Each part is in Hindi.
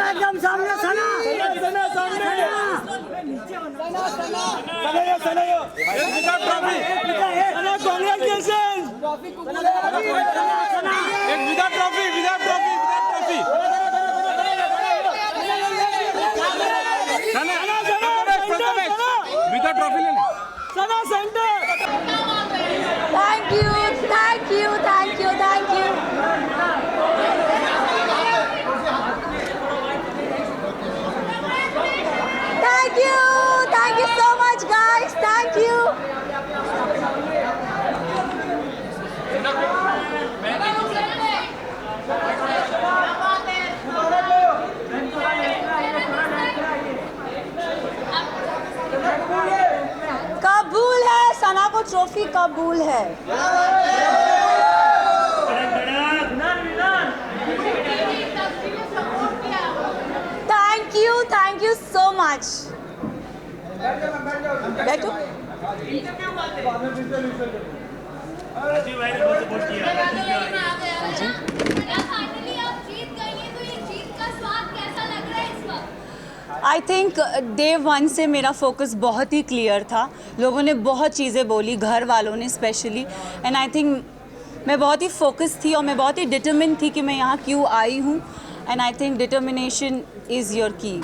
एकदम सामने Thank you, thank you, thank you, thank you. Thank you so much, guys. Thank you. कबूल है, सना को ट्रॉफी कबूल है। Thank you so much. बैठो। आई थिंक डे वन से मेरा फोकस बहुत ही क्लियर था। लोगों ने बहुत चीज़ें बोली, घर वालों ने स्पेशली, एंड आई थिंक मैं बहुत ही फोकस थी और मैं बहुत ही डिटरमिन थी कि मैं यहाँ क्यों आई हूँ, and I think determination is your की।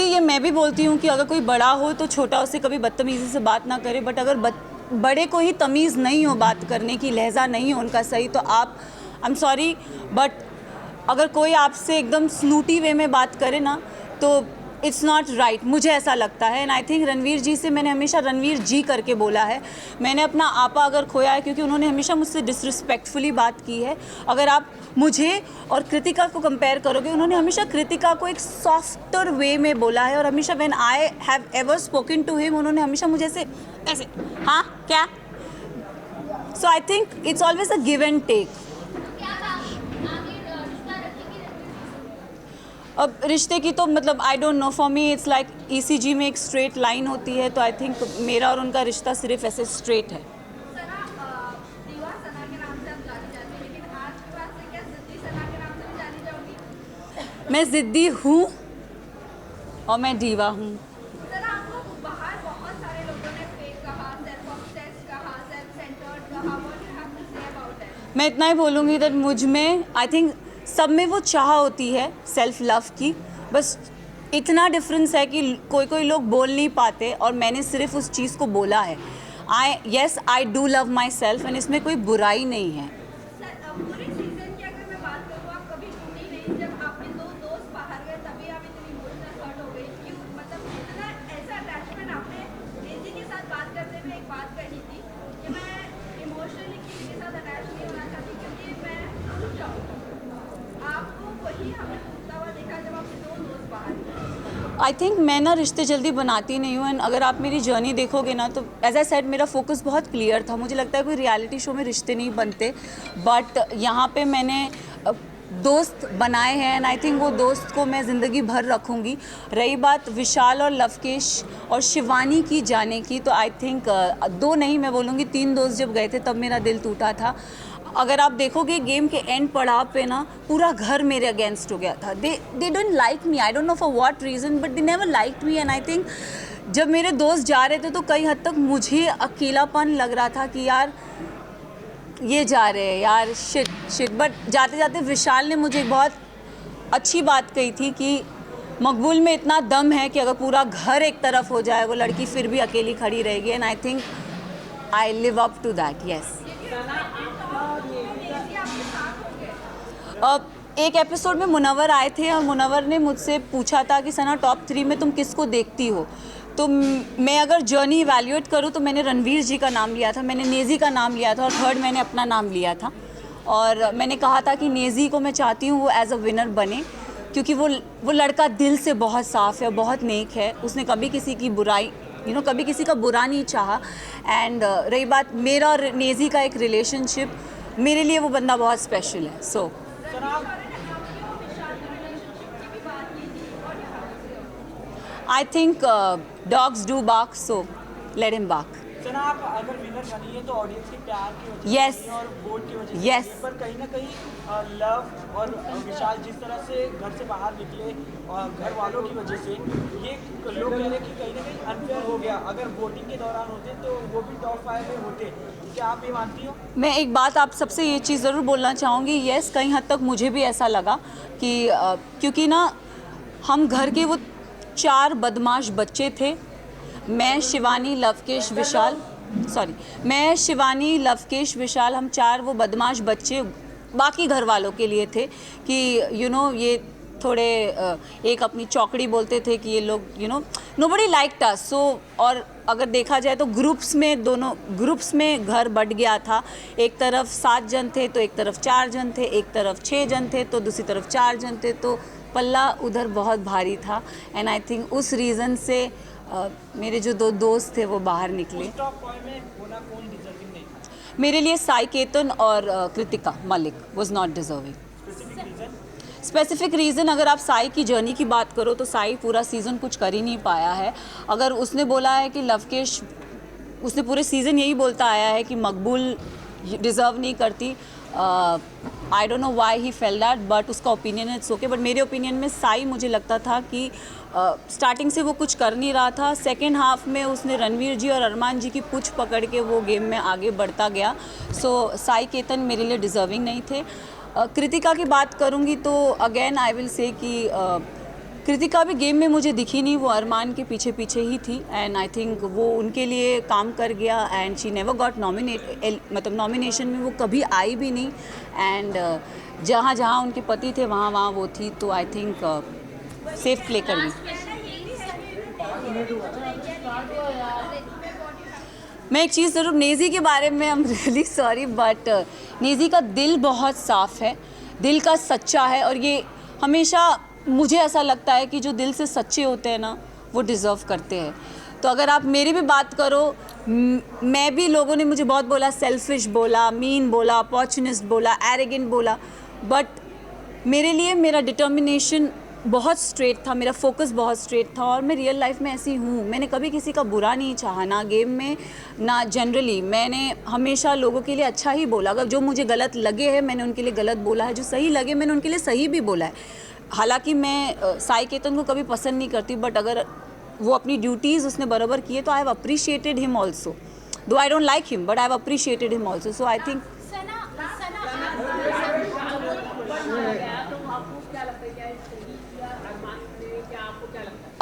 ये मैं भी बोलती हूँ कि अगर कोई बड़ा हो तो छोटा उससे कभी बदतमीज़ी से बात ना करे, बट अगर बड़े को ही तमीज़ नहीं हो बात करने की, लहजा नहीं हो उनका सही, तो आप, आई एम सॉरी बट अगर कोई आपसे एकदम स्नूटी वे में बात करे ना तो इट्स नॉट राइट, मुझे ऐसा लगता है। एंड आई थिंक रणवीर जी से मैंने हमेशा रणवीर जी करके बोला है। मैंने अपना आपा अगर खोया है क्योंकि उन्होंने हमेशा मुझसे डिसरिस्पेक्टफुली बात की है। अगर आप मुझे और कृतिका को कंपेयर करोगे, उन्होंने हमेशा कृतिका को एक सॉफ्टर वे में बोला है, और हमेशा when I have ever spoken to him, उन्होंने हमेशा मुझे ऐसे हाँ क्या, so I think it's always a give and take. अब रिश्ते की तो मतलब I don't know, for me it's like ECG में एक स्ट्रेट लाइन होती है, तो आई थिंक मेरा और उनका रिश्ता सिर्फ ऐसे स्ट्रेट है। मैं ज़िद्दी हूँ और मैं दीवा हूँ। मैं इतना ही बोलूँगी दैट मुझ में, आई थिंक सब में वो चाह होती है सेल्फ लव की, बस इतना डिफरेंस है कि कोई लोग बोल नहीं पाते और मैंने सिर्फ उस चीज़ को बोला है। I do love my self, and इसमें कोई बुराई नहीं है। आई थिंक मैं ना रिश्ते जल्दी बनाती नहीं हूँ, एंड अगर आप मेरी जर्नी देखोगे ना तो एज आई सेड मेरा फोकस बहुत क्लियर था। मुझे लगता है कोई रियलिटी शो में रिश्ते नहीं बनते, बट यहाँ पे मैंने दोस्त बनाए हैं, एंड आई थिंक वो दोस्त को मैं ज़िंदगी भर रखूँगी। रही बात विशाल और लवकेश और शिवानी की जाने की, तो आई थिंक 2 नहीं मैं बोलूँगी 3 दोस्त जब गए थे तब मेरा दिल टूटा था। अगर आप देखोगे गेम के एंड पड़ाव पे ना पूरा घर मेरे अगेंस्ट हो गया था। They don't like me, I don't know for what reason, but they never liked me, and I think जब मेरे दोस्त जा रहे थे तो कई हद तक मुझे अकेलापन लग रहा था कि यार ये जा रहे हैं यार, शिट। बट जाते जाते विशाल ने मुझे एक बहुत अच्छी बात कही थी कि मकबूल में इतना दम है कि अगर पूरा घर एक तरफ हो जाए वो लड़की फिर भी अकेली खड़ी रहेगी, and I think I live up to that. Yes, एक एपिसोड में मुनव्वर आए थे और मुनव्वर ने मुझसे पूछा था कि सना टॉप 3 में तुम किसको देखती हो, तो मैं अगर जर्नी इवैल्यूएट करूँ तो मैंने रणवीर जी का नाम लिया था, मैंने नेज़ी का नाम लिया था, और थर्ड मैंने अपना नाम लिया था। और मैंने कहा था कि नेज़ी को मैं चाहती हूँ वो एज अ विनर बने, क्योंकि वो लड़का दिल से बहुत साफ़ है, बहुत नेक है, उसने कभी किसी की बुराई कभी किसी का बुरा नहीं चाहा। एंड रही बात मेरा और नेजी का एक रिलेशनशिप, मेरे लिए वो बंदा बहुत स्पेशल है। So I think dogs do bark, so let him bark. Sana, आप अगर विनर बनी है तो ऑडियंस के प्यार की वजह Yes. से और वोट की वजह से Yes. बनी है, पर कहीं ना कहीं लव और विशाल जिस तरह से घर से बाहर निकले और घर वालों की वजह से, ये लोग कह रहे हैं कि कहीं ना कहीं अनफेयर हो गया। अगर वोटिंग के दौरान होते तो वो भी टॉप 5 में होते। क्या आप ये मानती हो? मैं एक बात आप सबसे ये चीज़ ज़रूर बोलना चाहूँगी, यस कहीं हद तक मुझे भी ऐसा लगा कि क्योंकि ना हम घर के वो 4 बदमाश बच्चे थे, मैं शिवानी लवकेश विशाल, मैं शिवानी लवकेश विशाल, हम 4 वो बदमाश बच्चे बाकी घर वालों के लिए थे कि ये थोड़े एक अपनी चौकड़ी बोलते थे कि ये लोग नोबडी लाइक्ड अस। सो और अगर देखा जाए तो दोनों ग्रुप्स में घर बट गया था। एक तरफ 7 जन थे तो एक तरफ 4 जन थे, एक तरफ 6 जन थे तो दूसरी तरफ 4 जन थे, तो पल्ला उधर बहुत भारी था। एंड आई थिंक उस रीज़न से मेरे जो 2 दोस्त थे वो बाहर निकले। टॉप 5 में होना कौन डिजर्विंग नहीं था? मेरे लिए साई केतन और Kritika Malik was not deserving. Specific reason अगर आप साई की जर्नी की बात करो तो साई पूरा सीज़न कुछ कर ही नहीं पाया है। अगर उसने बोला है कि लवकेश, उसने पूरे सीज़न यही बोलता आया है कि मकबूल डिज़र्व नहीं करती। आई don't know why he fail that, but उसका ओपिनियन है, इट्स ओके। बट मेरे ओपिनियन में साई, मुझे लगता था कि स्टार्टिंग से वो कुछ कर नहीं रहा था। सेकेंड हाफ में उसने रणवीर जी और अरमान जी की पूछ पकड़ के वो गेम में आगे बढ़ता गया। सो साई केतन मेरे लिए डिज़र्विंग नहीं थे। कृतिका की बात करूँगी तो अगेन आई विल से कि कृतिका भी गेम में मुझे दिखी नहीं, वो अरमान के पीछे पीछे ही थी। एंड आई थिंक वो उनके लिए काम कर गया एंड शी नेवर गॉट मतलब नॉमिनेशन में वो कभी आई भी नहीं। एंड जहाँ जहाँ उनके पति थे वहाँ वहाँ वो थी, तो आई थिंक सेफ प्ले कर गई। मैं एक चीज़ ज़रूर, नेजी के बारे में I am really sorry, but Naezy का दिल बहुत साफ़ है, दिल का सच्चा है। और ये हमेशा मुझे ऐसा लगता है कि जो दिल से सच्चे होते हैं ना वो डिज़र्व करते हैं। तो अगर आप मेरी भी बात करो, मैं भी, लोगों ने मुझे बहुत बोला, सेल्फिश बोला, मीन बोला, अपॉर्चुनिस्ट बोला, एरोगेंट बोला, बट मेरे लिए मेरा डिटर्मिनेशन बहुत स्ट्रेट था, मेरा फोकस बहुत स्ट्रेट था। और मैं रियल लाइफ में ऐसी हूँ, मैंने कभी किसी का बुरा नहीं चाहा, ना गेम में ना जनरली। मैंने हमेशा लोगों के लिए अच्छा ही बोला। अगर जो मुझे गलत लगे हैं मैंने उनके लिए गलत बोला है, जो सही लगे मैंने उनके लिए सही भी बोला है। हालांकि मैं साई केतन को कभी पसंद नहीं करती, बट अगर वो अपनी ड्यूटीज़ उसने बराबर किए तो I have appreciated him also, though I don't like him but I have appreciated him also. So I think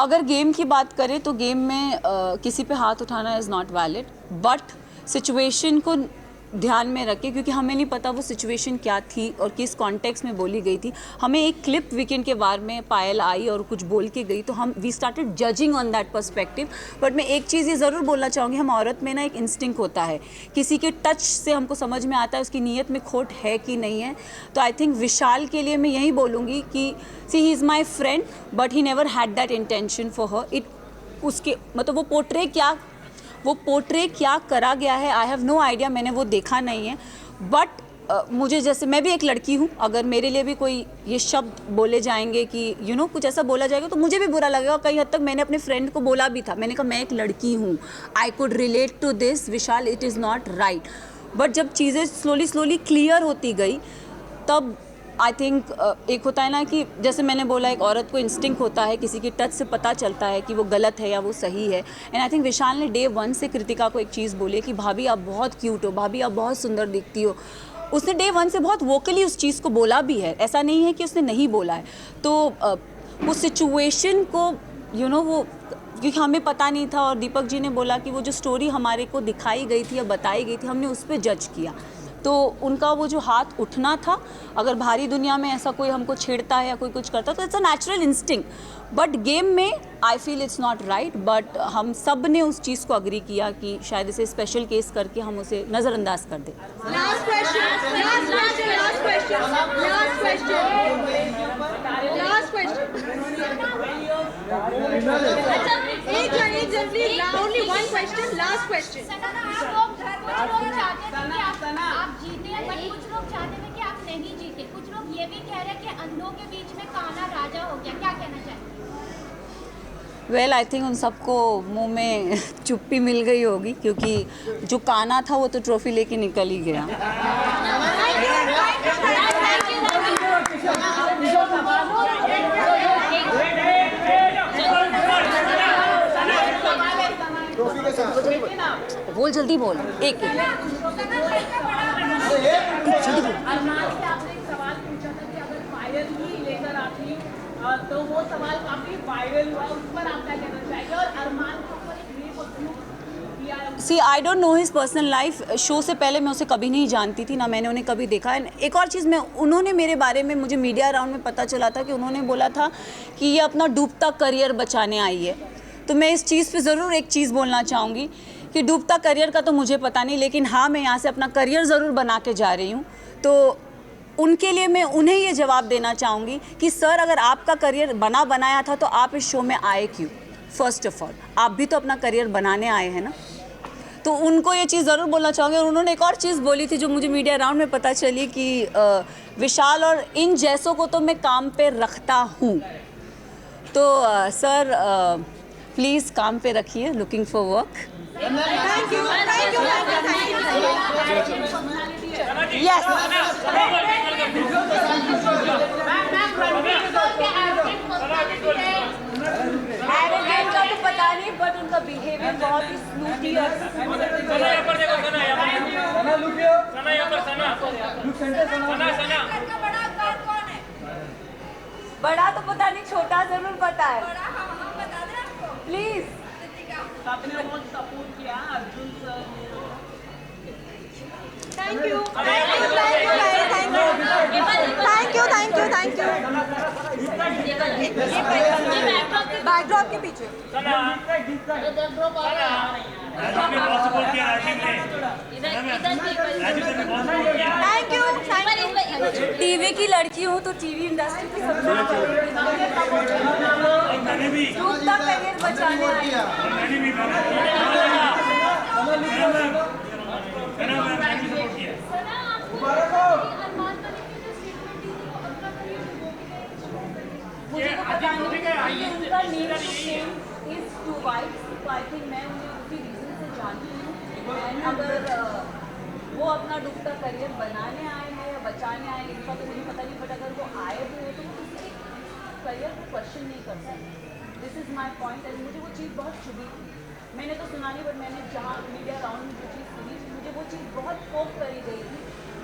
अगर गेम की बात करें तो गेम में किसी पे हाथ उठाना is not valid, but situation को ध्यान में रखें, क्योंकि हमें नहीं पता वो सिचुएशन क्या थी और किस कॉन्टेक्स्ट में बोली गई थी। हमें एक क्लिप वीकेंड के बारे में पायल आई और कुछ बोल के गई, तो हम we started judging on that perspective. But मैं एक चीज़ ये ज़रूर बोलना चाहूँगी, हम औरत में ना एक इंस्टिंक्ट होता है, किसी के टच से हमको समझ में आता है उसकी नीयत में खोट है कि नहीं है। तो आई थिंक विशाल के लिए मैं यही बोलूँगी कि see he is my friend but he never had that intention for her. It उसके मतलब वो पोर्ट्रे क्या करा गया है, आई हैव नो आइडिया, मैंने वो देखा नहीं है। बट मुझे, जैसे मैं भी एक लड़की हूँ, अगर मेरे लिए भी कोई ये शब्द बोले जाएंगे कि कुछ ऐसा बोला जाएगा तो मुझे भी बुरा लगेगा। कई हद तक मैंने अपने फ्रेंड को बोला भी था, मैंने कहा मैं एक लड़की हूँ, I could relate to this Vishal, it is not right. But जब चीज़ें स्लोली क्लियर होती गई तब आई थिंक एक होता है ना कि जैसे मैंने बोला, एक औरत को इंस्टिंक्ट होता है, किसी की टच से पता चलता है कि वो गलत है या वो सही है। एंड आई थिंक विशाल ने डे 1 से कृतिका को एक चीज़ बोली कि भाभी आप बहुत क्यूट हो, भाभी आप बहुत सुंदर दिखती हो। उसने डे 1 से बहुत वोकली उस चीज़ को बोला भी है, ऐसा नहीं है कि उसने नहीं बोला है। तो उस सिचुएशन को वो, क्योंकि हमें पता नहीं था, और दीपक जी ने बोला कि वो जो स्टोरी हमारे को दिखाई गई थी या बताई गई थी, हमने उस पर जज किया। तो उनका वो जो हाथ उठना था, अगर भारी दुनिया में ऐसा कोई हमको छेड़ता है या कोई कुछ करता है तो it's a natural instinct. But game में I feel it's not right. But हम सब ने उस चीज़ को अग्री किया कि शायद इसे स्पेशल केस करके हम उसे नज़रअंदाज कर दें। एक जल्दी लास्ट क्वेश्चन आप जीते हैं, बट कुछ लोग चाहते हैं कि आप नहीं जीते। कुछ लोग ये भी कह रहे हैं कि अंधों के बीच में कान्हा राजा हो गया, क्या कहना चाहिए? वेल आई थिंक उन सबको मुंह में चुप्पी मिल गई होगी, क्योंकि जो काना था वो तो ट्रॉफी लेके निकल ही गया। बोल जल्दी बोल, एक तो वो सवाल काफी वायरल हुआ, उस पर आप क्या कहना चाहेंगे? और अरमान के ऊपर एक video see I don't know his personal life. Show से पहले मैं उसे कभी नहीं जानती थी, ना मैंने उन्हें कभी देखा। एंड एक और चीज़, उन्होंने मेरे बारे में, मुझे मीडिया राउंड में पता चला था कि उन्होंने बोला था कि ये अपना डूबता करियर बचाने आई है। तो मैं इस चीज़ पे ज़रूर एक चीज़ बोलना चाहूँगी कि डूबता करियर का तो मुझे पता नहीं, लेकिन हाँ, मैं यहाँ से अपना करियर ज़रूर बना के जा रही हूँ। तो उनके लिए मैं उन्हें ये जवाब देना चाहूँगी कि सर, अगर आपका करियर बनाया था तो आप इस शो में आए क्यों? फर्स्ट ऑफ ऑल, आप भी तो अपना करियर बनाने आए हैं ना। तो उनको ये चीज़ ज़रूर बोलना चाहूँगी। और उन्होंने एक और चीज़ बोली थी जो मुझे मीडिया राउंड में पता चली कि विशाल और इन जैसों को तो मैं काम पे रखता हूँ। तो सर प्लीज़ काम पे रखिए, looking for work. Yes arrogant का तो पता नहीं, बट उनका बिहेवियर बहुत ही स्नूटी और बड़ा तो पता नहीं, छोटा जरूर पता है। प्लीज आपने बहुत सपोर्ट किया Arjun sir. Thank you backdrop के पीछे थैंक यू। टीवी की लड़की हूँ तो टीवी इंडस्ट्री की सबसे डूबता करियर बचाने आई हूँ। मुझे तो पता नहीं, उनका नेम इज टू वाइट, तो आई थिंक मैं उन्हें उसी रीज़न से जानती हूँ। एंड अगर वो अपना डूबता करियर बनाने आए हैं या बचाने आए हैं, इनका तो मुझे पता नहीं, बट अगर वो आए भी हो तो वो किसी करियर को क्वेश्चन नहीं कर सकते। This is my point. And मुझे वो चीज़ बहुत चुभी थी। मैंने तो सुना नहीं, बट मैंने जहाँ मीडिया राउंड में जो चीज़ सुनी थी, मुझे वो चीज़ बहुत पोक करी गई थी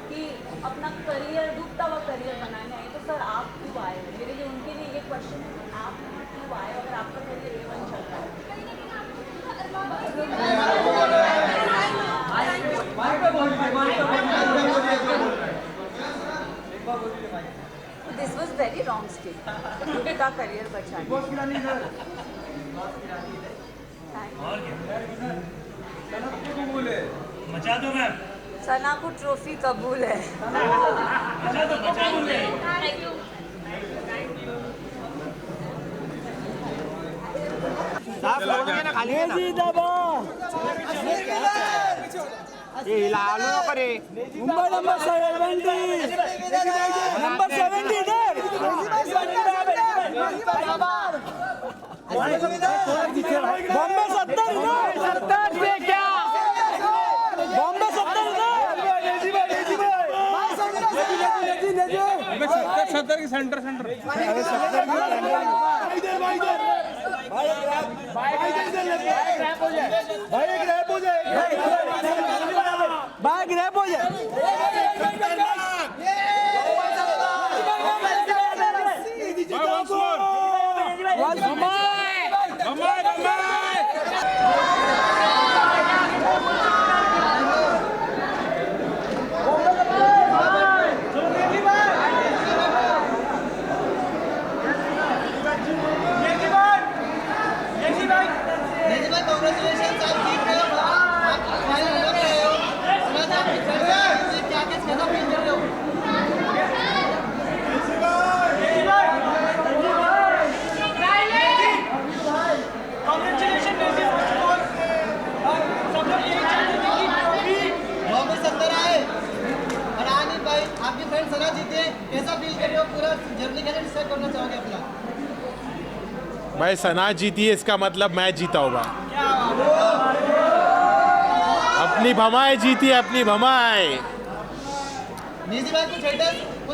कि अपना करियर, डूबता हुआ करियर बनाने आए। तो सर आप क्यों आए? मेरे लिए, उनके लिए ये क्वेश्चन है कि आप क्यों आए अगर आपका करियर A1 चल रहा है? This was very wrong state. डूबता करियर बचाने। मचा दो मैम। सना को ट्रॉफी कबूल है। मचा दो मुंबई नंबर 70 नंबर 70 बॉम्बे 70 से क्या बॉम्बे 70 की सेंटर भाई ग्रैप हो जाए Congratulations, आप जीत रहे हो। आप फाइनल कर रहे हो। कैसे डिसाइड करना चाहोगे अपना? भाई सना जीती है इसका मतलब मैं जीता हूँ भाई। अपनी भमाए जीती है, अपनी भमाए। निजी भाई कुछ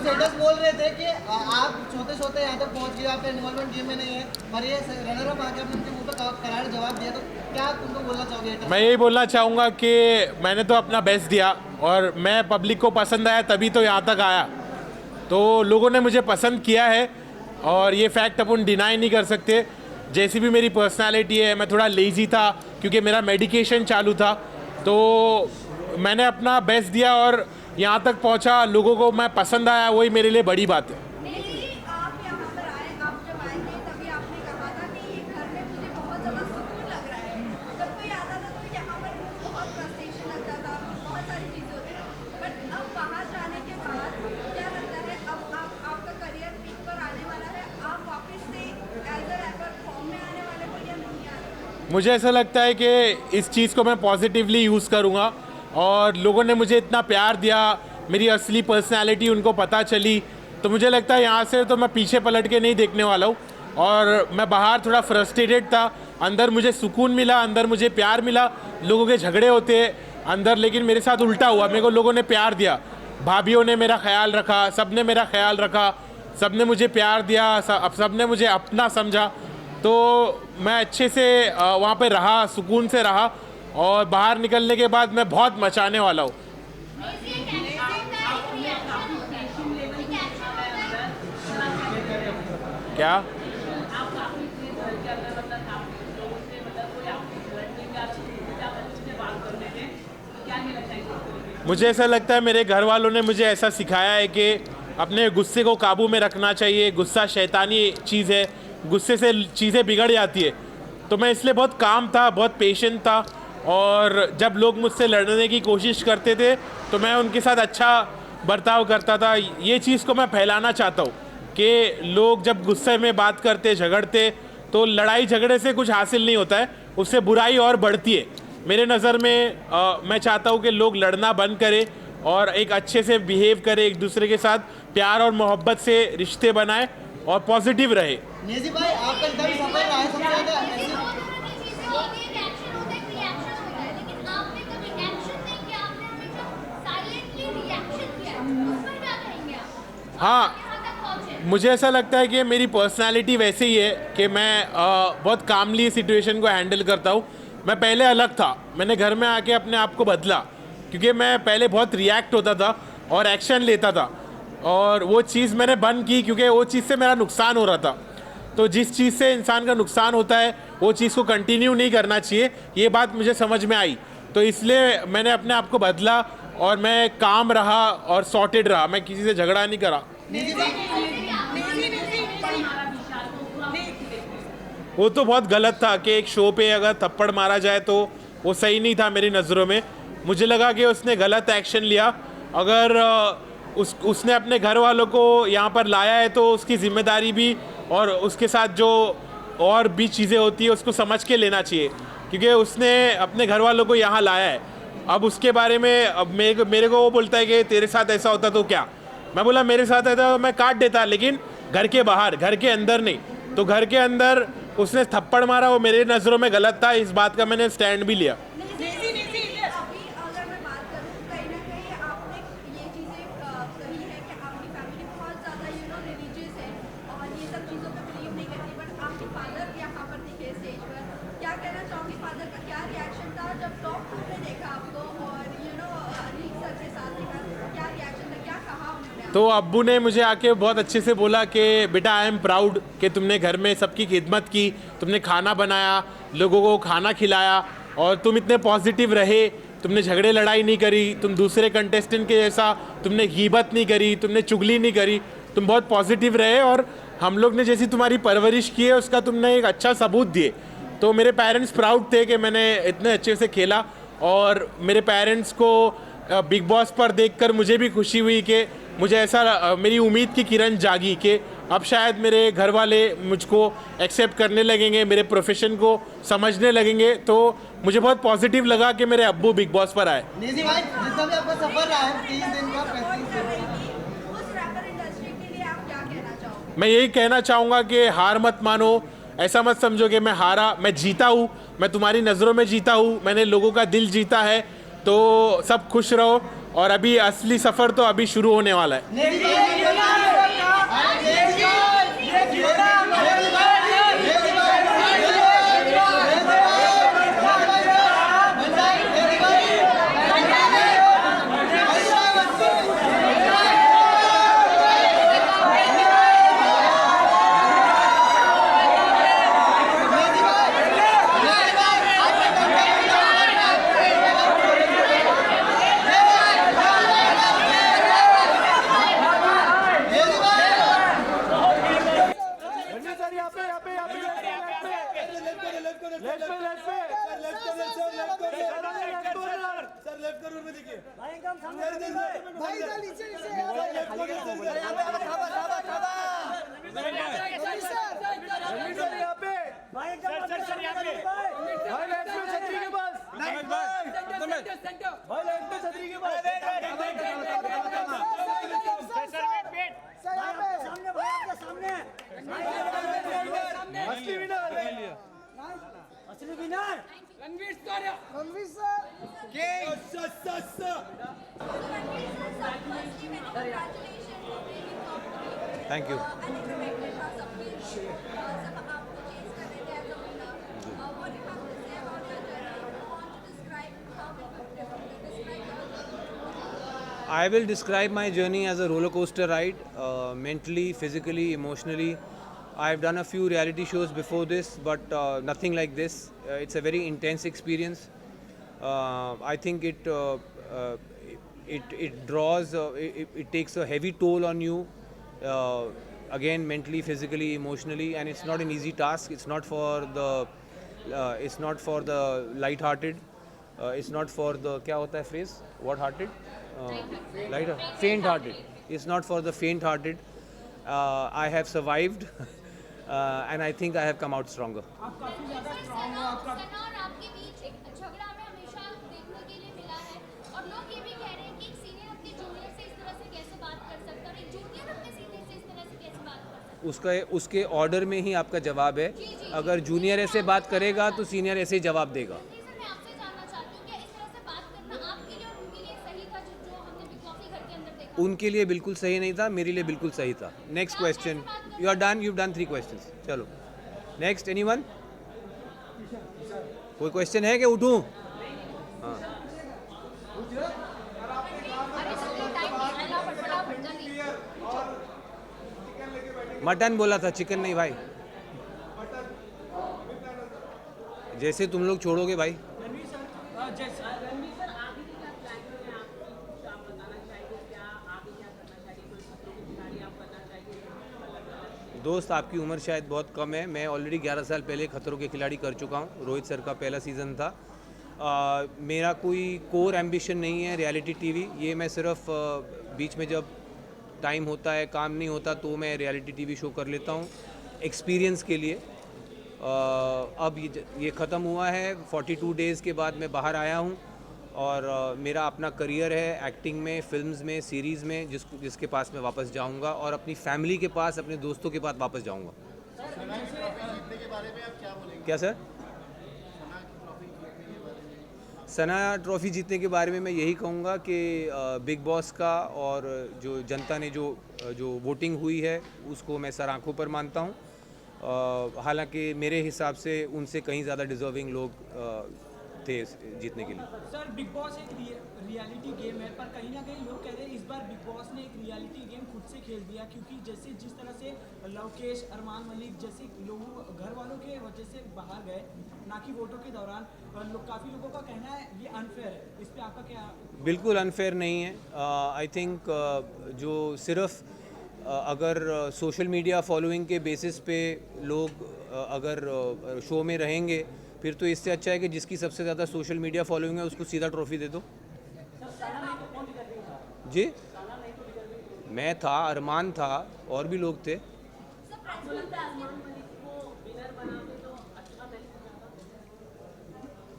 हेटर्स बोल रहे थे कि आप सोते यहाँ तक पहुँच गए, आपका इन्वॉल्वमेंट गेम में नहीं है, पर ये रनर अप आके आपने उनके मुंह पे करार जवाब दिया, तो क्या तुमको बोलना चाहोगे haters? मैं यही बोलना चाहूँगा कि मैंने तो अपना बेस्ट दिया और मैं पब्लिक को पसंद आया तभी तो यहाँ तक आया। तो लोगों ने मुझे पसंद किया है और ये फैक्ट अपन डिनाई नहीं कर सकते। जैसी भी मेरी पर्सनालिटी है, मैं थोड़ा लेज़ी था क्योंकि मेरा मेडिकेशन चालू था, तो मैंने अपना बेस्ट दिया और यहाँ तक पहुँचा, लोगों को मैं पसंद आया, वही मेरे लिए बड़ी बात है। आप यहाँ पर आए, आप जब आए थे तभी आपने कहा था कि ये घर में मुझे बहुत ज़्यादा सुकून लग रहा है। जब कोई आता था तो यहाँ पर बहुत फ्रस्ट्रेशन लगता था, बहुत सारी चीज़ें होती थी, बट अब बाहर जाने के बाद क्या लगता है, अब आपका करियर पीक पर आने वाला है, आप वापस से एज अ रैपर फॉर्म में आने वाले हो या नहीं आ रहे? मुझे ऐसा लगता है कि इस चीज़ को मैं पॉजिटिवली यूज़ करूँगा और लोगों ने मुझे इतना प्यार दिया, मेरी असली पर्सनालिटी उनको पता चली, तो मुझे लगता है यहाँ से तो मैं पीछे पलट के नहीं देखने वाला हूँ। और मैं बाहर थोड़ा फ्रस्ट्रेटेड था, अंदर मुझे सुकून मिला, अंदर मुझे प्यार मिला। लोगों के झगड़े होते हैं अंदर, लेकिन मेरे साथ उल्टा हुआ, मेरे को लोगों ने प्यार दिया, भाभीयों ने मेरा ख्याल रखा, सब ने मेरा ख्याल रखा, सब ने मुझे प्यार दिया, सब ने मुझे अपना समझा। तो मैं अच्छे से वहाँ पे रहा, सुकून से रहा और बाहर निकलने के बाद मैं बहुत मचाने वाला हूँ। क्या मुझे ऐसा लगता है मेरे घर वालों ने मुझे ऐसा सिखाया है कि अपने गुस्से को काबू में रखना चाहिए। गुस्सा शैतानी चीज़ है, गुस्से से चीज़ें बिगड़ जाती है। तो मैं इसलिए बहुत काम था, बहुत पेशेंट था और जब लोग मुझसे लड़ने की कोशिश करते थे तो मैं उनके साथ अच्छा बर्ताव करता था। ये चीज़ को मैं फैलाना चाहता हूँ कि लोग जब गुस्से में बात करते, झगड़ते, तो लड़ाई झगड़े से कुछ हासिल नहीं होता है, उससे बुराई और बढ़ती है। मेरे नज़र में मैं चाहता हूँ कि लोग लड़ना बंद करें और एक अच्छे से बिहेव करें, एक दूसरे के साथ प्यार और मोहब्बत से रिश्ते बनाएं और पॉजिटिव रहे। निजी भाई आपका इतना भी सफल रहा है, सबसे ज़्यादा हाँ, मुझे ऐसा लगता है कि मेरी पर्सनालिटी वैसे ही है कि मैं बहुत कामली सिचुएशन को हैंडल करता हूँ। मैं पहले अलग था, मैंने घर में आके अपने आप को बदला क्योंकि मैं पहले बहुत रिएक्ट होता था और एक्शन लेता था और वो चीज़ मैंने बंद की क्योंकि वो चीज़ से मेरा नुकसान हो रहा था। तो जिस चीज़ से इंसान का नुकसान होता है वो चीज़ को कंटिन्यू नहीं करना चाहिए, ये बात मुझे समझ में आई। तो इसलिए मैंने अपने आप को बदला और मैं काम रहा और सॉर्टेड रहा, मैं किसी से झगड़ा नहीं करा। वो तो बहुत गलत था कि एक शो पे अगर थप्पड़ मारा जाए तो वो सही नहीं था मेरी नज़रों में। मुझे लगा कि उसने गलत एक्शन लिया। अगर उसने अपने घर वालों को यहाँ पर लाया है तो उसकी ज़िम्मेदारी भी और उसके साथ जो और भी चीज़ें होती है उसको समझ के लेना चाहिए क्योंकि उसने अपने घर वालों को यहाँ लाया है। अब उसके बारे में अब मेरे को वो बोलता है कि तेरे साथ ऐसा होता तो क्या। मैं बोला मेरे साथ ऐसा तो मैं काट देता, लेकिन घर के बाहर, घर के अंदर नहीं। तो घर के अंदर उसने थप्पड़ मारा, वो मेरे नज़रों में गलत था, इस बात का मैंने स्टैंड भी लिया। तो अब्बू ने मुझे आके बहुत अच्छे से बोला कि बेटा आई एम प्राउड कि तुमने घर में सबकी खिदमत की, तुमने खाना बनाया, लोगों को खाना खिलाया और तुम इतने पॉजिटिव रहे, तुमने झगड़े लड़ाई नहीं करी, तुम दूसरे कंटेस्टेंट के जैसा तुमने गीबत नहीं करी, तुमने चुगली नहीं करी, तुम बहुत पॉजिटिव रहे और हम लोग ने जैसी तुम्हारी परवरिश की है उसका तुमने एक अच्छा सबूत दिए। तो मेरे पेरेंट्स प्राउड थे कि मैंने इतने अच्छे से खेला और मेरे पेरेंट्स को बिग बॉस पर देखकर मुझे भी खुशी हुई कि मुझे ऐसा मेरी उम्मीद की किरण जागी कि अब शायद मेरे घर वाले मुझको एक्सेप्ट करने लगेंगे, मेरे प्रोफेशन को समझने लगेंगे। तो मुझे बहुत पॉजिटिव लगा कि मेरे अब्बू बिग बॉस पर आए। निजी भाई जितना भी आपका सफर रहा है 30 दिन का, 35 दिन, उस रैपर इंडस्ट्री के लिए आप क्या कहना चाहोगे? मैं यही कहना चाहूँगा कि हार मत मानो, ऐसा मत समझो कि मैं हारा, मैं जीता हूँ, मैं तुम्हारी नज़रों में जीता हूँ, मैंने लोगों का दिल जीता है। तो सब खुश रहो और अभी असली सफ़र तो अभी शुरू होने वाला है। Thank you. I will describe my journey as a roller coaster ride, mentally, physically, emotionally. I've done a few reality shows before this, but nothing like this. It's a very intense experience. I think it draws, it takes a heavy toll on you, again mentally, physically, emotionally, and it's not an easy task. It's not for the light-hearted. It's not for the क्या होता है phrase? What-hearted? Faint-hearted. It's not for the faint-hearted. I have survived, and I think I have come out stronger. उसके ऑर्डर में ही आपका जवाब है। अगर जूनियर ऐसे बात करेगा तो सीनियर ऐसे ही जवाब देगा। उनके लिए बिल्कुल सही नहीं था, मेरे लिए बिल्कुल सही था। Next question. You are done, you done 3 questions. चलो नेक्स्ट। एनीवन? कोई क्वेश्चन है कि उठूं? हाँ। मटन बोला था, चिकन नहीं भाई। जैसे तुम लोग छोड़ोगे भाई। दोस्त आपकी उम्र शायद बहुत कम है। मैं ऑलरेडी 11 साल पहले खतरों के खिलाड़ी कर चुका हूँ। रोहित सर का पहला सीज़न था। मेरा कोई कोर एम्बिशन नहीं है रियलिटी टीवी। ये मैं सिर्फ बीच में जब टाइम होता है, काम नहीं होता, तो मैं रियलिटी टीवी शो कर लेता हूँ एक्सपीरियंस के लिए। अब ये ख़त्म हुआ है। 42 डेज़ के बाद मैं बाहर आया हूँ और मेरा अपना करियर है एक्टिंग में, फिल्म्स में, सीरीज़ में, जिसके पास मैं वापस जाऊंगा और अपनी फैमिली के पास, अपने दोस्तों के पास वापस जाऊंगा। क्या सर? सना ट्रॉफ़ी जीतने के बारे में मैं यही कहूँगा कि बिग बॉस का और जो जनता ने जो वोटिंग हुई है उसको मैं सर आंखों पर मानता हूँ। हालांकि मेरे हिसाब से उनसे कहीं ज़्यादा डिज़र्विंग लोग थे जीतने के लिए। सर बिग बॉस एक रियलिटी गेम है, पर कहीं ना कहीं लोग कह रहे हैं इस बार बिग बॉस ने एक रियलिटी गेम खुद से खेल दिया, क्योंकि जिस तरह से लवकेश, अरमान मलिक जैसे लोगों, घर वालों के वजह से बाहर गए, ना कि वोटों के दौरान, काफ़ी लोगों का कहना है ये अनफेयर है। इस पर आपका क्या? बिल्कुल अनफेयर नहीं है। आई थिंक जो सिर्फ अगर सोशल मीडिया फॉलोइंग के बेसिस पे लोग अगर शो में रहेंगे, फिर तो इससे अच्छा है कि जिसकी सबसे ज़्यादा सोशल मीडिया फॉलोइंग है उसको सीधा ट्रॉफी दे दो। जी मैं था, अरमान था, और भी लोग थे।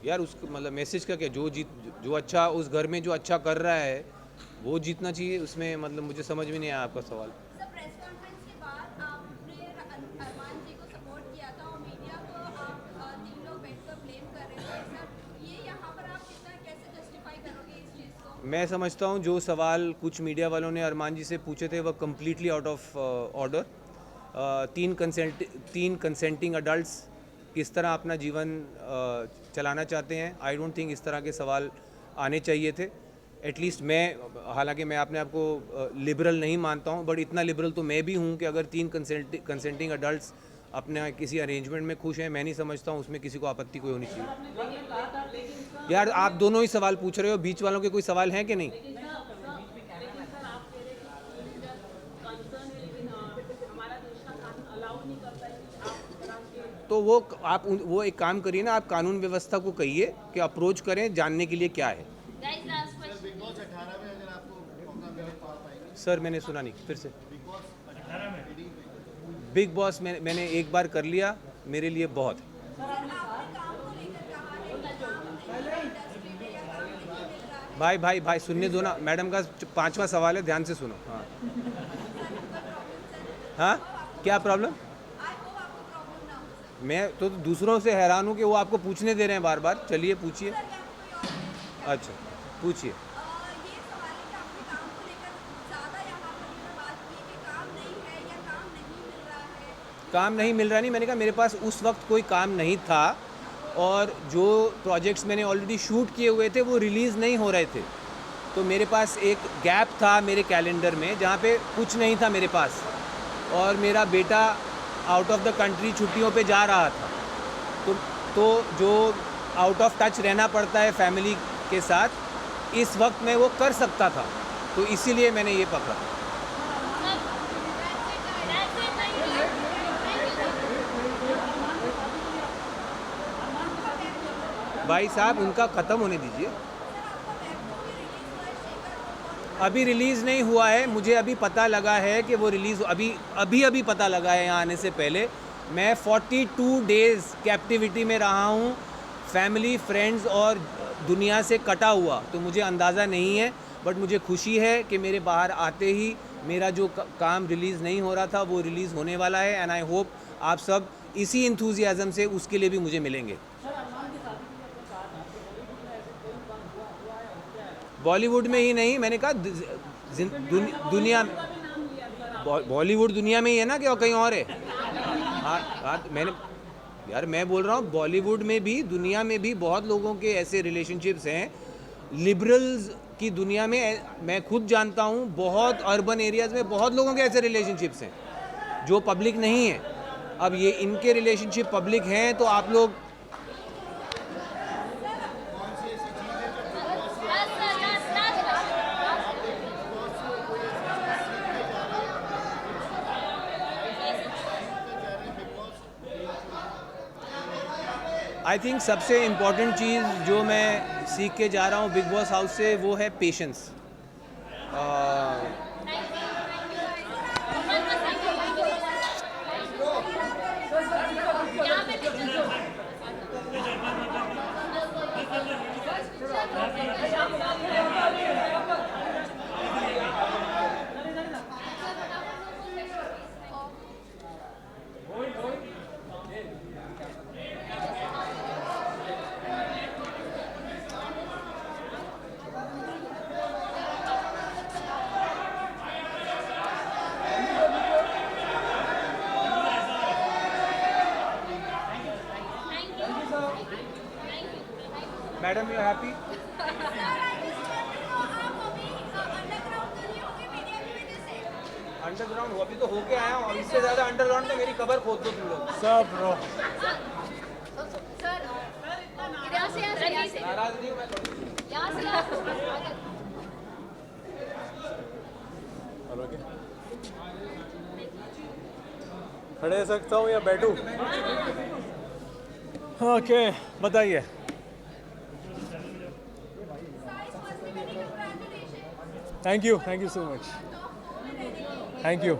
यार उसको मतलब मैसेज का क्या, जो अच्छा उस घर में जो अच्छा कर रहा है वो जीतना चाहिए। उसमें मतलब मुझे समझ में नहीं आया आपका सवाल। प्रेस कॉन्फ्रेंस के बाद आप मैं समझता हूँ जो सवाल कुछ मीडिया वालों ने अरमान जी से पूछे थे वह कम्प्लीटली आउट ऑफ ऑर्डर। तीन कंसेंटिंग अडल्ट्स किस तरह अपना जीवन चलाना चाहते हैं, आई डोंट थिंक इस तरह के सवाल आने चाहिए थे। एटलीस्ट मैं, हालांकि मैं अपने आप को लिबरल नहीं मानता हूँ, बट इतना लिबरल तो मैं भी हूँ कि अगर तीन कंसेंटिंग अडल्ट्स अपने किसी अरेंजमेंट में खुश हैं, मैं नहीं समझता हूँ उसमें किसी को आपत्ति कोई होनी चाहिए। यार आप दोनों ही सवाल पूछ रहे हो, बीच वालों के कोई सवाल हैं कि नहीं? तो वो एक काम करिए ना, आप कानून व्यवस्था को कहिए कि अप्रोच करें जानने के लिए क्या है। सर मैंने सुना नहीं, फिर से। बिग बॉस मैंने एक बार कर लिया, मेरे लिए बहुत है। भाई सुनने दो ना, मैडम का 5वां सवाल है, ध्यान से सुनो। हाँ क्या प्रॉब्लम? मैं तो दूसरों से हैरान हूँ कि वो आपको पूछने दे रहे हैं बार बार। चलिए पूछिए। अच्छा पूछिए। काम नहीं मिल रहा नहीं, मैंने कहा मेरे पास उस वक्त कोई काम नहीं था और जो प्रोजेक्ट्स मैंने ऑलरेडी शूट किए हुए थे वो रिलीज़ नहीं हो रहे थे, तो मेरे पास एक गैप था मेरे कैलेंडर में जहाँ पे कुछ नहीं था मेरे पास, और मेरा बेटा आउट ऑफ द कंट्री छुट्टियों पे जा रहा था, तो जो आउट ऑफ टच रहना पड़ता है फैमिली के साथ, इस वक्त मैं वो कर सकता था, तो इसीलिए मैंने ये पकड़ा। भाई साहब उनका ख़त्म होने दीजिए, अभी रिलीज़ नहीं हुआ है। मुझे अभी पता लगा है कि वो रिलीज़ अभी पता लगा है यहाँ आने से पहले। मैं 42 डेज़ कैप्टिविटी में रहा हूँ, फैमिली फ्रेंड्स और दुनिया से कटा हुआ, तो मुझे अंदाज़ा नहीं है, बट मुझे खुशी है कि मेरे बाहर आते ही मेरा जो काम रिलीज़ नहीं हो रहा था वो रिलीज़ होने वाला है, एंड आई होप आप सब इसी इंथुजियाज़म से उसके लिए भी मुझे मिलेंगे। बॉलीवुड में ही नहीं, मैंने कहा दुनिया, बॉलीवुड दुनिया में ही है ना कि और कहीं और है? हाँ मैंने मैं बोल रहा हूँ बॉलीवुड में भी, दुनिया में भी बहुत लोगों के ऐसे रिलेशनशिप्स हैं। लिबरल्स की दुनिया में मैं खुद जानता हूँ, बहुत अर्बन एरियाज़ में बहुत लोगों के ऐसे रिलेशनशिप्स हैं जो पब्लिक नहीं है। अब ये इनके रिलेशनशिप पब्लिक हैं, तो आप लोग आई थिंक सबसे इम्पॉर्टेंट चीज़ जो मैं सीख के जा रहा हूँ बिग बॉस हाउस से, वो है patience. Madam you happy? Underground हो अभी तो होके आया हूँ, इससे ज़्यादा अंडरग्राउंड में मेरी कबर खोद दो तुम लोग सब। ब्रो नाराज नहीं हूँ मैं थोड़ी। खड़े रह सकता हूँ या बैठूँ? ओके बताइए। Thank you so much, thank you.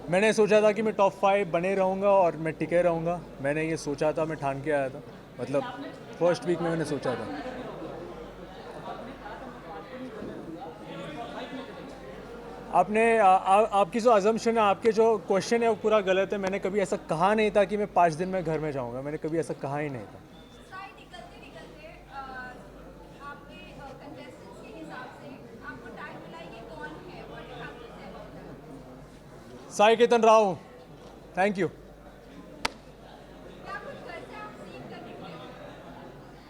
मैंने सोचा था कि मैं टॉप 5 बने रहूँगा और मैं टिके रहूँगा, मैंने ये सोचा था, मैं ठान के आया था, मतलब फर्स्ट वीक में मैंने सोचा था। आपकी जो अजम्पशन है, आपके जो क्वेश्चन है वो पूरा गलत है। मैंने कभी ऐसा कहा नहीं था कि मैं 5 दिन में घर में जाऊँगा, मैंने कभी ऐसा कहा ही नहीं था। Sai Ketan Rao, thank you.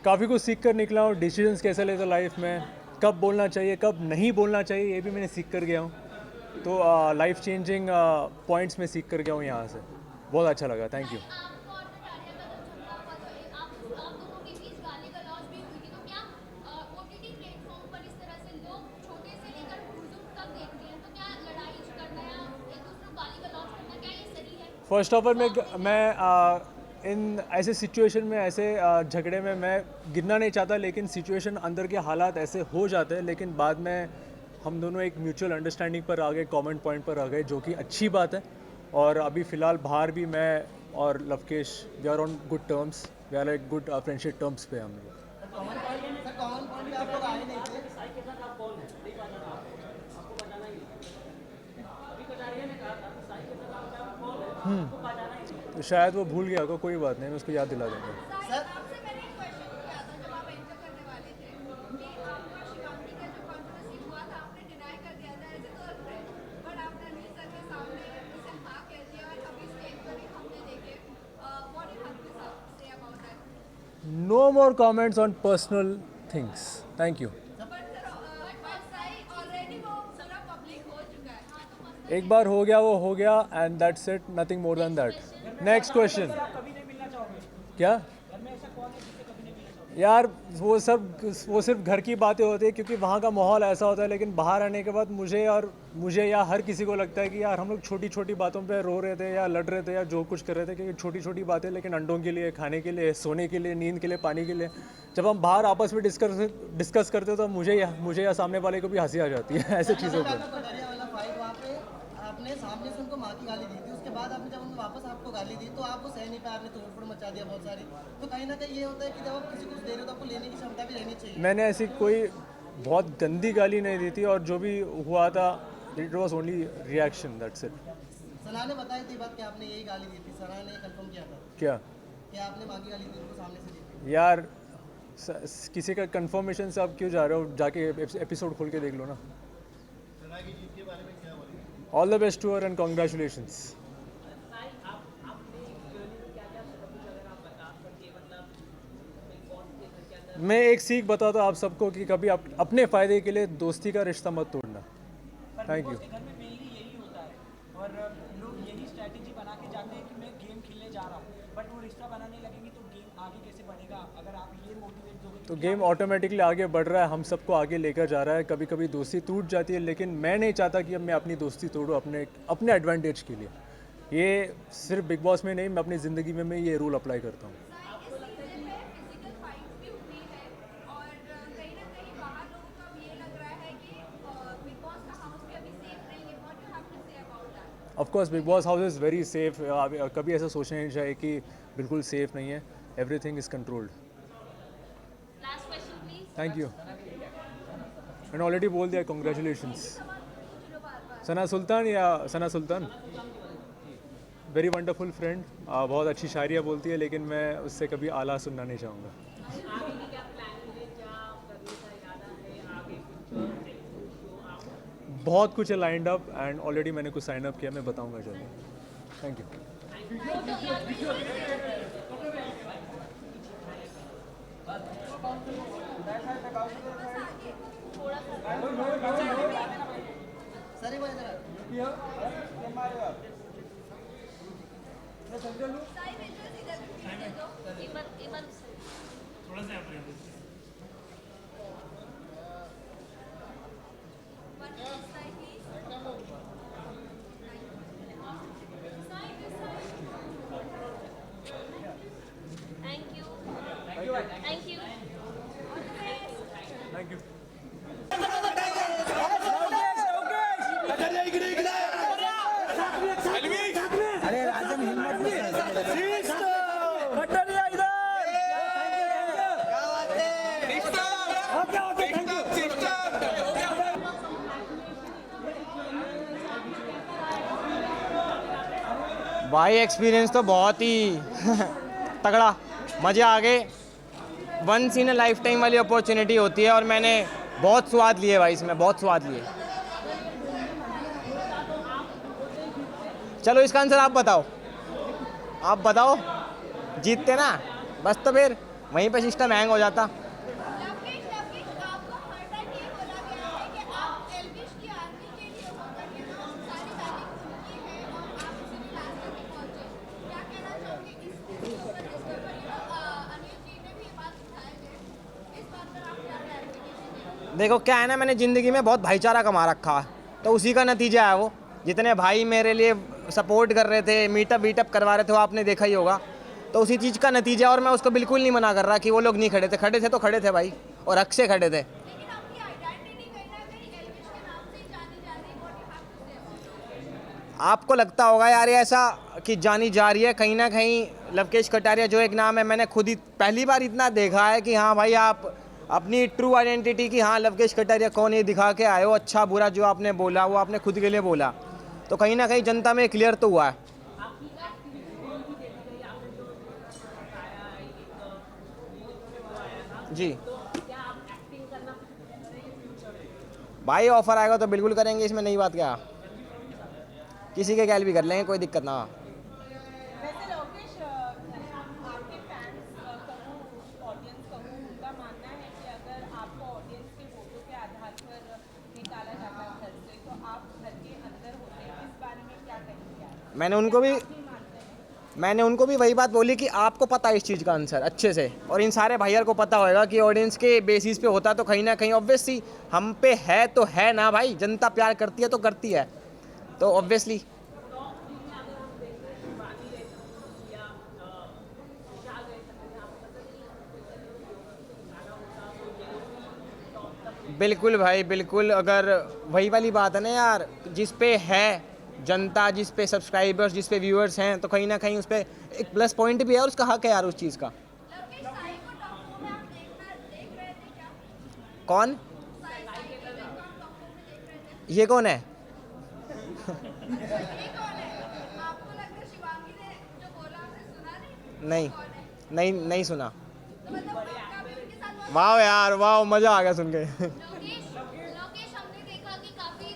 काफ़ी कुछ सीख कर निकला हूँ, डिसीजंस कैसे लेते लाइफ में, कब बोलना चाहिए कब नहीं बोलना चाहिए, ये भी मैंने सीख कर गया हूँ। तो लाइफ चेंजिंग पॉइंट्स में सीख कर गया हूँ यहाँ से, बहुत अच्छा लगा, thank you. First of all मैं इन ऐसे सिचुएशन में, ऐसे झगड़े में मैं गिरना नहीं चाहता, लेकिन सिचुएशन अंदर के हालात ऐसे हो जाते हैं, लेकिन बाद में हम दोनों एक म्यूचुअल अंडरस्टैंडिंग पर आ गए, कॉमन पॉइंट पर आ गए, जो कि अच्छी बात है। और अभी फ़िलहाल बाहर भी मैं और Lovekesh we are on good terms, we are like good friendship terms पे हम लोग। तो शायद वो भूल गया होगा, कोई बात नहीं, मैं उसको याद दिला दूँगा। आपसे मैंने एक क्वेश्चन किया था जब आप एंटर करने वाले थे कि आपका शिवांगी का जो कंट्रोवर्सी हुआ था, आपने डिनाई कर दिया था एज ए गर्लफ्रेंड, बट आपने रणवीर सर के सामने उसे हाँ कह दिया और अभी स्टेज पर ही हमने देखे। What you have to say about that? No more comments on personal things, thank you. Already वो पूरा पब्लिक हो चुका है। एक बार हो गया वो हो गया, and that's it, nothing more than that. Next question. क्या यार, वो सिर्फ घर की बातें होती है, क्योंकि वहाँ का माहौल ऐसा होता है, लेकिन बाहर आने के बाद मुझे या हर किसी को लगता है कि यार हम लोग छोटी छोटी बातों पे रो रहे थे या लड़ रहे थे या जो कुछ कर रहे थे, क्योंकि छोटी छोटी बातें, लेकिन अंडों के लिए, खाने के लिए, सोने के लिए, नींद के लिए, पानी के लिए, जब हम बाहर आपस में डिस्कस करते हो तो मुझे या सामने वाले को भी हंसी आ जाती है ऐसे चीज़ों पर। आपने सामने से उनको माँ की गाली दी थी, उसके बाद आपने जब उनको वापस आपको गाली दी तो आप वो सह नहीं पाए, आपने तोड़फोड़ मचा दिया बहुत सारी। तो कहीं ना कहीं ये होता है कि जब आप किसी को दे रहे हो तो आपको लेने की क्षमता भी रहनी चाहिए। मैंने ऐसी कोई बहुत गंदी गाली नहीं दी थी, और जो भी हुआ था it was only reaction, that's it. Sana ने बताई थी बात कि आपने यही गाली दी थी, सना ने कंफर्म किया था क्या कि आपने माँ की गाली दी उनको सामने से दी थी? यार, किसी का कंफर्मेशन से आप क्यों जा रहे हो, जाके एपिसोड खोल के देख लो ना। All the best to her and congratulations. मैं एक सीख बताता हूँ आप सबको कि कभी आप अपने फ़ायदे के लिए दोस्ती का रिश्ता मत तोड़ना। Thank you. घर में मेनली यही होता है, और लोग यही स्ट्रैटेजी बना के जाते हैं कि मैं गेम खेलने जा रहा हूँ, बट वो रिश्ता बनाने लगेंगे तो गेम आगे कैसे बढ़ेगा? अगर आप ये मोटिवेट दोगे तो गेम ऑटोमेटिकली आगे बढ़ रहा है, हम सबको आगे लेकर जा रहा है। कभी कभी दोस्ती टूट जाती है, लेकिन मैं नहीं चाहता कि अब मैं अपनी दोस्ती तोड़ूँ अपने एडवांटेज के लिए। ये सिर्फ बिग बॉस में नहीं, मैं अपनी ज़िंदगी में मैं ये रूल अप्लाई करता हूँ। Of course big boss house is very safe. कभी ऐसा सोचना नहीं चाहिए कि बिल्कुल सेफ नहीं है, everything is controlled. Thank you. मैंने ऑलरेडी बोल दिया, कॉन्ग्रेचुलेशंस। सना सुल्तान वेरी वंडरफुल फ्रेंड, बहुत अच्छी शायरियाँ बोलती है, लेकिन मैं उससे कभी आला सुनना नहीं चाहूँगा। बहुत कुछ है लाइंड अप, एंड ऑलरेडी मैंने कुछ साइन अप किया, मैं बताऊँगा जल्दी। Thank you. सर एक बार इधर थोड़ा सा अपने थैंक यू। भाई एक्सपीरियंस तो बहुत ही तगड़ा, मज़े आ गए। Once in a lifetime वाली अपॉर्चुनिटी होती है, और मैंने बहुत स्वाद लिए भाई, इसमें बहुत स्वाद लिए। चलो इसका आंसर आप बताओ, आप बताओ, जीतते ना, बस तो फिर वहीं पे सिस्टम हैंग हो जाता। लवकेश आपको हर टाइम ये बोला गया है कि आप एल्विश की आर्मी के लिए वो करके सारी तारीफ उनकी है और आप इसी क्लास तक पहुंचे, क्या कहना चाहोगे इसके ऊपर अनिल जी ने भी ये बात उठाई है, इस बात पर आप क्या क्लैरिफिकेशन देंगे? देखो क्या है ना, मैंने ज़िंदगी में बहुत भाईचारा कमा रखा है, तो उसी का नतीजा है वो। जितने भाई मेरे लिए सपोर्ट कर रहे थे, मीटअप वीटअप करवा रहे थे, वो आपने देखा ही होगा, तो उसी चीज़ का नतीजा। और मैं उसको बिल्कुल नहीं मना कर रहा कि वो लोग नहीं खड़े थे, खड़े थे तो खड़े थे भाई, और हक से खड़े थे। लेकिन आपकी आइडेंटिटी कहीं ना कहीं एल्विश के नाम से ही जानी जा रही है, व्हाट यू हैव टू से? आपको लगता होगा यार ये ऐसा कि जानी जा रही है, कहीं ना कहीं लवकेश कटारिया जो एक नाम है, मैंने खुद ही पहली बार इतना देखा है कि हाँ भाई आप अपनी ट्रू आइडेंटिटी की, हाँ लवकेश कटारिया कौन, ये दिखा के आए हो। अच्छा बुरा जो आपने बोला वो आपने खुद के लिए बोला, तो कहीं ना कहीं जनता में क्लियर तो हुआ है। जी भाई ऑफर आएगा तो बिल्कुल करेंगे, इसमें नई बात क्या, किसी के गैल भी कर लेंगे, कोई दिक्कत ना। वैसे लोकेश, आपके फैंस कहूँ, ऑडियंस कहूँ, उनका मानना है कि अगर आपको ऑडियंस के वोटों के आधार पर निकाला जाता है घर से, तो आप घर के अंदर होते हैं, इस बारे में क्या कहेंगे आप? मैंने उनको भी वही बात बोली कि आपको पता है इस चीज़ का आंसर अच्छे से, और इन सारे भाइयों को पता होगा कि ऑडियंस के बेसिस पे होता तो कहीं ना कहीं ऑब्वियसली हम पे है तो है ना भाई, जनता प्यार करती है तो करती है, तो ऑब्वियसली। बिल्कुल भाई बिल्कुल, अगर वही वाली बात है ना यार, जिस पे है जनता, जिस पे सब्सक्राइबर्स, जिस पे व्यूअर्स हैं, तो कहीं ना कहीं उस पर एक प्लस पॉइंट भी है और उसका हक है यार उस चीज़ का। लवकेश साई को टॉप 4 में आप देख रहे थे क्या? कौन? साई के टॉप 4 में देख रहे थे? ये कौन है? ये कौन है? आपको लग रहा है शिवांगी ने जो बोला आपने सुना नहीं? नहीं कौन है? नहीं सुना। तो मतलब काफी उनके साथ वाह यार वाह, मज़ा आ गया सुन के। लोकेश हमने देखा कि काफी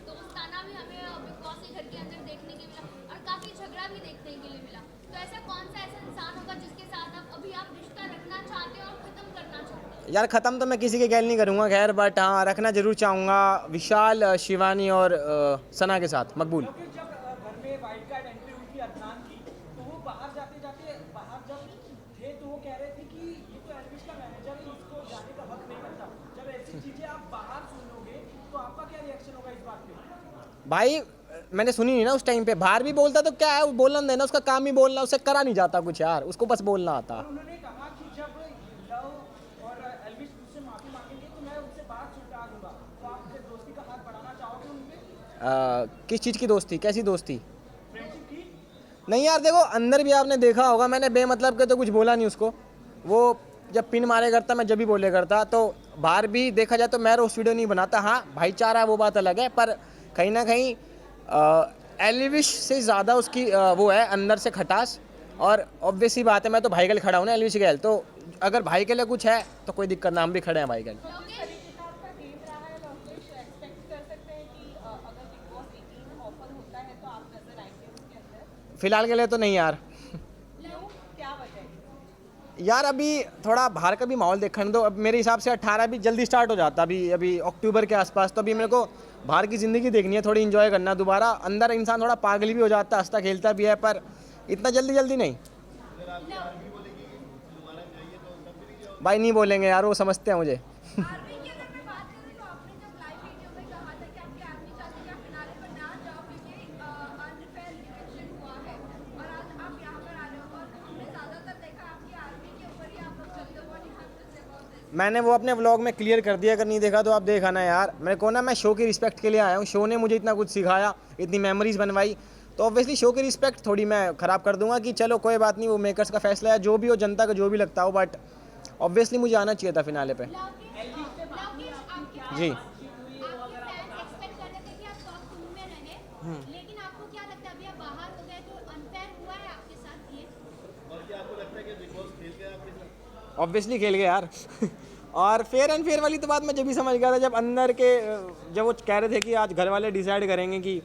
दोस्ताना भी हमें बिग बॉस के घर के अंदर देखने के मिला और काफी झगड़ा भी देखने के लिए मिला, तो ऐसा कौन सा ऐसा इंसान होगा जिसके साथ आप रिश्ता रखना चाहते हो और खत्म करना चाहते हो? यार ख़त्म तो मैं किसी के गैल नहीं करूँगा खैर, बट हाँ रखना ज़रूर चाहूँगा विशाल, शिवानी और सना के साथ, मकबूल। जब घर में वाइल्ड कार्ड एंट्री हुई थी अदनान की, तो वो बाहर जाते जाते बाहर जब थे तो वो कह रहे थे कि ये तो एल्विश का मैनेजर है, इसको जाने का हक नहीं बनता। जब ऐसी चीजें आप बाहर सुनोगे तो आपका क्या रिएक्शन होगा इस बात पे? भाई मैंने सुनी नहीं ना उस टाइम पे, बाहर भी बोलता तो क्या है, वो बोलना देना, उसका काम ही बोलना, उससे करा नहीं जाता कुछ यार, उसको बस बोलना आता। उन्होंने कहा कि जब लव और एल्विश मुझसे माफी मांगेंगे तो मैं उनसे बात छुटा दूंगा, तो आप अपने दोस्ती का हाथ बढ़ाना चाहोगे उनपे? किस चीज़ की दोस्ती, कैसी दोस्ती? नहीं यार देखो, अंदर भी आपने देखा होगा, मैंने बेमतलब के तो कुछ बोला नहीं उसको, वो जब पिन मारे करता मैं जब भी बोले करता, तो बाहर भी देखा जाए तो मैं रोस्ट वीडियो नहीं बनाता। हाँ भाईचारा वो बात अलग है, पर कहीं ना कहीं एल्विश से ज़्यादा उसकी वो है अंदर से खटास, और ऑब्वियसली बात है मैं तो भाई के लिए खड़ा हूँ ना एल्विश के, तो अगर भाई के लिए कुछ है तो कोई दिक्कत ना, हम भी खड़े हैं भाई के लिए। फिलहाल के लिए तो नहीं यार। यार अभी थोड़ा बाहर का भी माहौल देखने दो, अब मेरे हिसाब से 18 भी जल्दी स्टार्ट हो जाता, अभी अक्टूबर के आसपास, तो अभी मेरे को बाहर की ज़िंदगी देखनी है, थोड़ी इन्जॉय करना दोबारा। अंदर इंसान थोड़ा पागल भी हो जाता है, हंसता खेलता भी है, पर इतना जल्दी नहीं भाई, नहीं बोलेंगे यार, वो समझते हैं मुझे। आर्मी की अगर मैं बात करूं तो आपने जब लाइव वीडियो में कहा था कि आपकी आर्मी चाहती है कि आप फिनाले पर ना जाओ क्योंकि अनफेयर इलेक्शन हुआ है, और आज आप यहाँ पर आ रहे हो, और हमने ज़्यादातर देखा आपकी आर्मी के ऊपर ही आप लोग चलते हो। मैंने वो अपने व्लॉग में क्लियर कर दिया, अगर नहीं देखा तो आप देखा ना यार। मेरे को ना, मैं शो की रिस्पेक्ट के लिए आया हूँ, शो ने मुझे इतना कुछ सिखाया, इतनी मेमोरीज बनवाई, तो ऑब्वियसली शो की रिस्पेक्ट थोड़ी मैं ख़राब कर दूंगा कि चलो कोई बात नहीं, वो मेकर्स का फैसला है, जो भी हो, जनता का जो भी लगता हो, बट ऑब्वियसली मुझे आना चाहिए था फिनाले पे। जी लेकिन आपको क्या लगता है अभी आप बाहर हो गए तो अनफेयर हुआ है आपके साथ ये? और क्या आपको लगता है कि बिग बॉस खेल गया आपके साथ? ऑब्वियसली खेल गया यार। और फेयर एंड फेयर वाली तो बात मैं जब भी समझ गया था, जब अंदर के जब वो कह रहे थे कि आज घर वाले डिसाइड करेंगे कि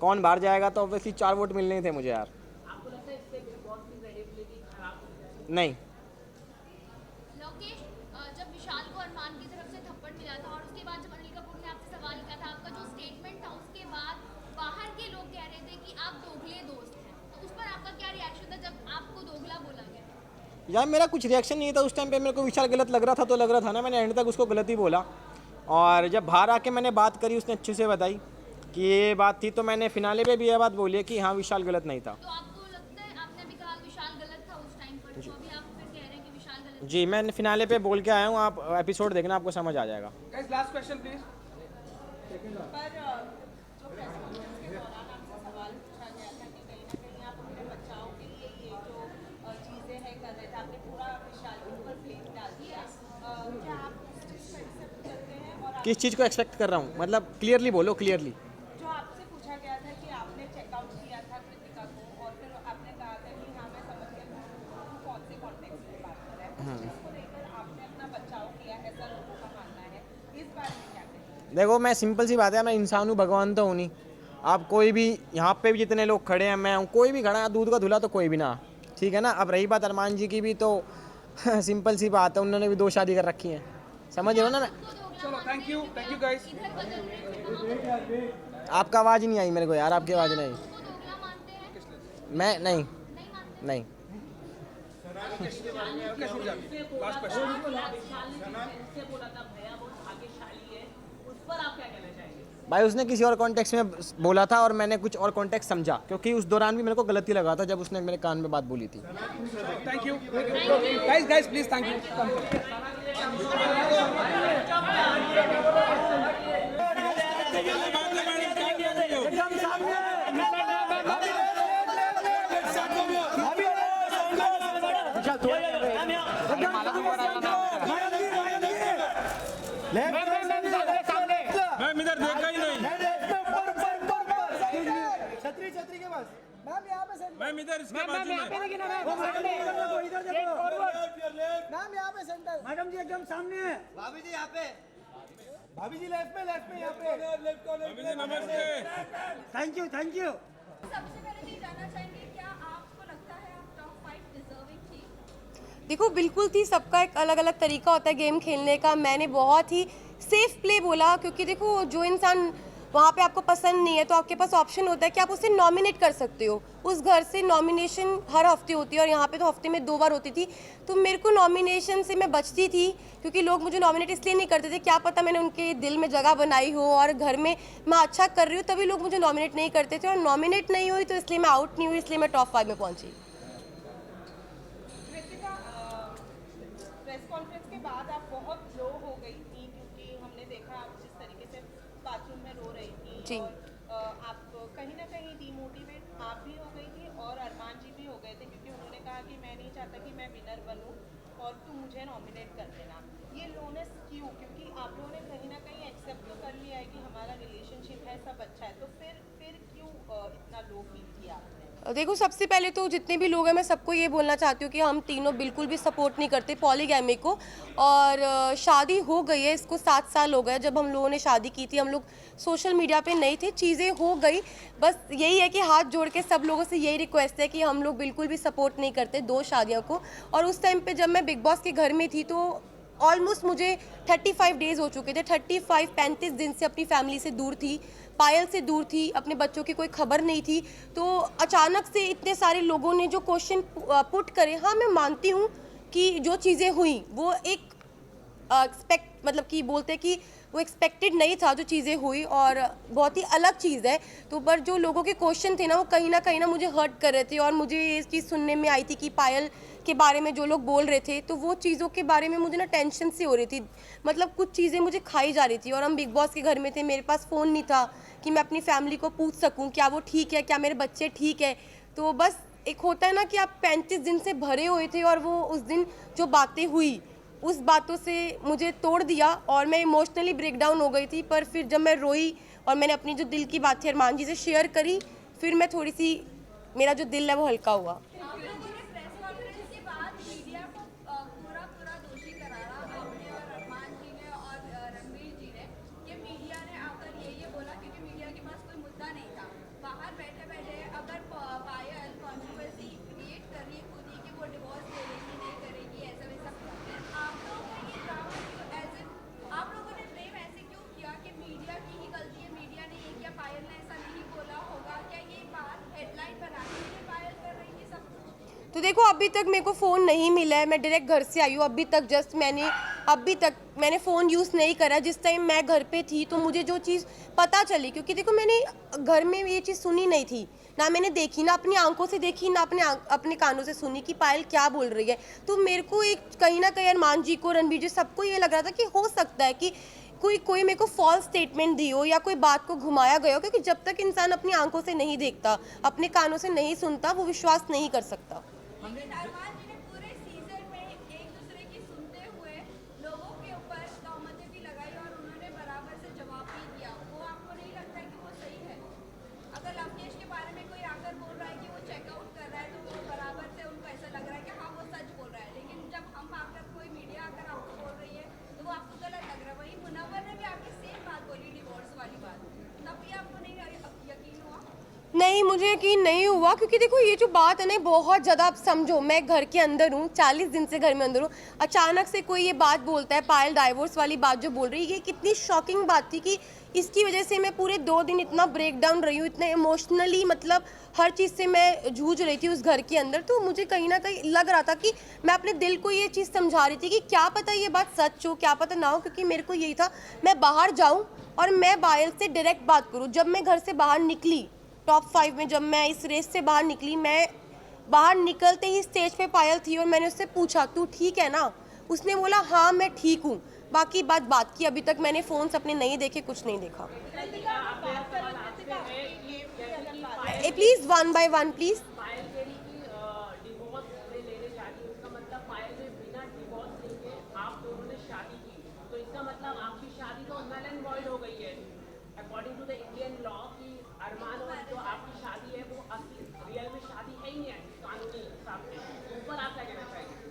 कौन बाहर जाएगा, तो ऑब्वियसली 4 वोट मिलने ही थे मुझे यार। आपको लगता है इससे बिग बॉस की क्रेडिबिलिटी खराब हो जाएगी? नहीं, लोकेश, जब विशाल को अरमान की तरफ से थप्पड़ मिला था और उसके बाद जब अनिल कपूर ने आपसे सवाल किया था, आपका जो स्टेटमेंट था उसके बाद बाहर के लोग कह रहे थे कि आप दोगले दोस्त हैं, तो उस पर आपका क्या रिएक्शन था जब आपको दोगला बोला गया? यार मेरा कुछ रिएक्शन नहीं था उस टाइम पे। मेरे को विशाल गलत लग रहा था तो लग रहा था ना, मैंने एंड तक उसको गलत ही बोला। और जब बाहर आके मैंने बात करी, उसने अच्छे से बताई कि ये बात थी, तो मैंने फिनाले पे भी ये बात बोली है कि हाँ विशाल गलत नहीं था। तो आपको लगता है, आपने अभी कहा विशाल गलत था उस टाइम पर, तो अभी आप फिर कह रहे हैं कि विशाल गलत? जी, मैं फिनाले पे बोल के आया हूँ, आप एपिसोड देखना, आपको समझ आ जाएगा। Last question please. पर जो प्रेस कॉन्फ्रेंस के दौरान आपसे सवाल पूछा गया था कि कहीं ना कहीं आप अपने बचाव के लिए ये जो चीज़ें हैं कर रहे थे, आपने पूरा विशाल के ऊपर ब्लेम डाल दिया। क्या आप उस चीज़ को एक्सेप्ट करते हैं? और किस चीज़ को एक्सपेक्ट कर रहा हूँ, मतलब क्लियरली बोलो, क्लियरली। जो आपसे पूछा गया था कि आपने चेकआउट किया था कृतिका को और फिर आपने कहा था कि हाँ मैं समझ गया हूँ कौन से कॉन्टेक्स्ट में बात कर रहा है, उस चीज़ को लेकर आपने अपना बचाव किया, ऐसा लोगों का मानना है। इस बारे में क्या कहेंगे? देखो, मैं सिंपल सी बात है, मैं इंसान हूँ, भगवान तो हूँ नहीं। आप कोई भी यहाँ पे भी जितने लोग खड़े हैं, मैं हूँ, कोई भी खड़ा है, दूध का धुला तो कोई भी ना, ठीक है ना। अब रही बात अरमान जी की भी, तो सिंपल सी बात है, उन्होंने भी 2 शादी कर रखी हैं, समझ रहे हो ना। मैं चलो थैंक यू गाइस। इधर बदल रहे हैं, आपका आवाज़ ही नहीं आई मेरे को यार, आपकी आवाज़ नहीं। तो दोगला मानते हैं? मैं नहीं, नहीं मानते? नहीं। Last question. उससे बोला था भैया बहुत भाग्यशाली है, उस पर आप क्या कहना चाहेंगे? भाई उसने किसी और कॉन्टेक्स्ट में बोला था और मैंने कुछ और कॉन्टेक्स्ट समझा, क्योंकि उस दौरान भी मेरे को गलत ही लगा था जब उसने मेरे कान में बात बोली थी। Thank you guys please, thank you. मैं इधर देखा ही नहीं। छतरी के पास मैम, यहाँ पे सेंटर। मैं इधर इसके बाजू में। मैम यहाँ पे सेंटर। मैडम जी एकदम सामने है। भाभी जी यहाँ पे। भाभी जी लेफ्ट में यहाँ पे। अभी जी नमस्ते। Thank you. सबसे पहले ये जानना चाहेंगे, क्या आपको लगता है आप टॉप 5 डिजर्विंग थी? देखो बिल्कुल थी, सबका एक अलग अलग तरीका होता है गेम खेलने का। मैंने बहुत ही सेफ प्ले बोला, क्योंकि देखो जो इंसान वहाँ पे आपको पसंद नहीं है तो आपके पास ऑप्शन होता है कि आप उसे नॉमिनेट कर सकते हो। उस घर से नॉमिनेशन हर हफ्ते होती है और यहाँ पे तो हफ्ते में 2 बार होती थी, तो मेरे को नॉमिनेशन से मैं बचती थी, क्योंकि लोग मुझे नॉमिनेट इसलिए नहीं करते थे, क्या पता मैंने उनके दिल में जगह बनाई हो और घर में मैं अच्छा कर रही हूँ तभी लोग मुझे नॉमिनेट नहीं करते थे। और नॉमिनेट नहीं हुई तो इसलिए मैं आउट नहीं हुई, इसलिए मैं टॉप 5 में पहुँची। कृतिका, प्रेस कॉन्फ्रेंस के बाद आप बहुत लो हो गई थी, क्योंकि हमने देखा आप जिस तरीके से बाथरूम में रो रही थी। जी। और आप कहीं ना कहीं डीमोटिवेट आप भी हो गई थी और अरमान जी भी हो गए थे, क्योंकि उन्होंने कहा कि मैं नहीं चाहता कि मैं विनर बनूं और तुम मुझे नॉमिनेट कर देना। ये लोनेस क्यों? क्योंकि आप लोगों ने कहीं ना कहीं एक्सेप्ट तो कर लिया है कि हमारा रिलेशनशिप है, सब अच्छा है, तो फिर क्यों इतना लो फील किया आपने? देखो सबसे पहले तो जितने भी लोग हैं मैं सबको ये बोलना चाहती हूँ कि हम तीनों बिल्कुल भी सपोर्ट नहीं करते पॉलीगैमी को। और शादी हो गई है, इसको 7 साल हो गए जब हम लोगों ने शादी की थी। हम लोग सोशल मीडिया पे नहीं थे, चीज़ें हो गई, बस यही है कि हाथ जोड़ के सब लोगों से यही रिक्वेस्ट है कि हम लोग बिल्कुल भी सपोर्ट नहीं करते 2 शादियों को। और उस टाइम पे जब मैं बिग बॉस के घर में थी तो ऑलमोस्ट मुझे 35 डेज़ हो चुके थे। 35 दिन से अपनी फैमिली से दूर थी, पायल से दूर थी, अपने बच्चों की कोई खबर नहीं थी। तो अचानक से इतने सारे लोगों ने जो क्वेश्चन पुट करे, हाँ मैं मानती हूँ कि जो चीज़ें हुई वो एक मतलब कि बोलते कि वो एक्सपेक्टेड नहीं था जो चीज़ें हुई और बहुत ही अलग चीज़ है। तो पर जो लोगों के क्वेश्चन थे ना वो कहीं ना मुझे हर्ट कर रहे थे और मुझे ये चीज़ सुनने में आई थी कि पायल के बारे में जो लोग बोल रहे थे तो वो चीज़ों के बारे में मुझे ना टेंशन सी हो रही थी। मतलब कुछ चीज़ें मुझे खाई जा रही थी और हम बिग बॉस के घर में थे, मेरे पास फ़ोन नहीं था कि मैं अपनी फैमिली को पूछ सकूँ क्या वो ठीक है, क्या मेरे बच्चे ठीक है। तो बस एक होता है ना कि आप 35 दिन से भरे हुए थे और वो उस दिन जो बातें हुई उस बातों से मुझे तोड़ दिया और मैं इमोशनली ब्रेकडाउन हो गई थी। पर फिर जब मैं रोई और मैंने अपनी जो दिल की बात थी अरमान जी से शेयर करी, फिर मैं थोड़ी सी मेरा जो दिल है वो हल्का हुआ। आप लोगों ने प्रेस कॉन्फ्रेंस के बाद मीडिया को पूरा दोषी करारा, आपने और अरमान जी ने और रणवीर जी ने, कि मीडिया ने आकर ये बोला क्योंकि मीडिया के पास कोई मुद्दा नहीं था। तो देखो अभी तक मेरे को फ़ोन नहीं मिला है, मैं डायरेक्ट घर से आई हूँ, अभी तक मैंने फ़ोन यूज़ नहीं करा। जिस टाइम मैं घर पे थी तो मुझे जो चीज़ पता चली, क्योंकि देखो मैंने घर में ये चीज़ सुनी नहीं थी, ना मैंने देखी, ना अपनी आंखों से देखी, ना अपने कानों से सुनी कि पायल क्या बोल रही है। तो मेरे को एक कहीं ना कहीं अरमान जी को, रणबीर जी, सबको ये लग रहा था कि हो सकता है कि कोई मेरे को फॉल्स स्टेटमेंट दी हो या कोई बात को घुमाया गया हो, क्योंकि जब तक इंसान अपनी आंखों से नहीं देखता, अपने कानों से नहीं सुनता, वो विश्वास नहीं कर सकता। लेकिन अरमान जी ने पूरे सीजन में एक दूसरे की सुनते हुए लोगों के ऊपर तहमतें भी लगाई और उन्होंने बराबर से जवाब भी दिया। वो आपको नहीं लगता है कि वो सही है? अगर लवकेश के बारे में कोई आकर बोल रहा है कि वो चेकआउट कर रहा है तो वो बराबर से उनको ऐसा लग रहा है कि हाँ वो सच बोल रहा है, लेकिन जब हम आकर कोई मीडिया आकर आपको बोल रही है तो वो आपको गलत लग रहा है। वही मुनव्वर ने भी आपकी सेम बात बोली, डिवोर्स वाली बात, तब भी आपको नहीं यकीन हुआ? नहीं, मुझे यकीन नहीं हुआ, क्योंकि देखो ये जो बात है ना, बहुत ज़्यादा, आप समझो मैं घर के अंदर हूँ, 40 दिन से घर में अंदर हूँ, अचानक से कोई ये बात बोलता है, पायल डाइवोर्स वाली बात जो बोल रही है, ये कितनी शॉकिंग बात थी कि इसकी वजह से मैं पूरे 2 दिन इतना ब्रेक डाउन रही हूँ, इतने इमोशनली, मतलब हर चीज़ से मैं जूझ रही थी उस घर के अंदर। तो मुझे कहीं ना कहीं लग रहा था कि मैं अपने दिल को ये चीज़ समझा रही थी कि क्या पता ये बात सच हो, क्या पता ना हो, क्योंकि मेरे को यही था मैं बाहर जाऊँ और मैं पायल से डायरेक्ट बात करूँ। जब मैं घर से बाहर निकली, टॉप 5 में जब मैं इस रेस से बाहर निकली, मैं बाहर निकलते ही स्टेज पे पायल थी और मैंने उससे पूछा तू ठीक है ना? उसने बोला हाँ मैं ठीक हूँ। बाकी बात की, अभी तक मैंने फ़ोन्स अपने नहीं देखे, कुछ नहीं देखा। Please 1 by 1 please.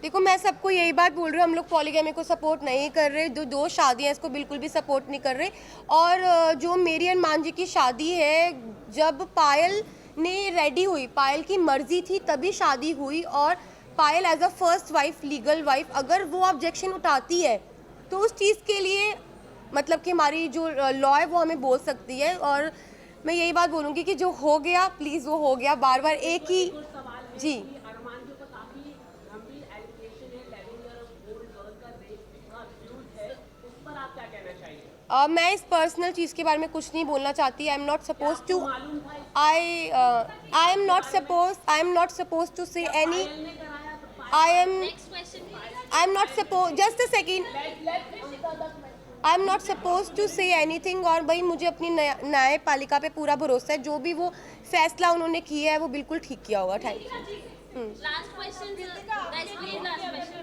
देखो मैं सबको यही बात बोल रही हूँ, हम लोग पॉलीगैमी को सपोर्ट नहीं कर रहे, जो 2 शादियाँ इसको बिल्कुल भी सपोर्ट नहीं कर रहे। और जो मेरी अरमान जी की शादी है, जब पायल ने रेडी हुई, पायल की मर्जी थी तभी शादी हुई, और Payal as a first wife, legal wife, अगर वो ऑब्जेक्शन उठाती है तो उस चीज़ के लिए मतलब कि हमारी जो लॉ है वो हमें बोल सकती है। और मैं यही बात बोलूँगी कि जो हो गया प्लीज़ वो हो गया, बार बार एक ही जी। मैं इस पर्सनल चीज़ के बारे में कुछ नहीं बोलना चाहती। I am not suppose to say any, I am not suppose, just a second, I am not suppose to say anything. और भाई मुझे अपनी न्यायपालिका पे पूरा भरोसा है, जो भी वो फैसला उन्होंने किया है वो बिल्कुल ठीक किया होगा। Thank you. Last question guys, please last question.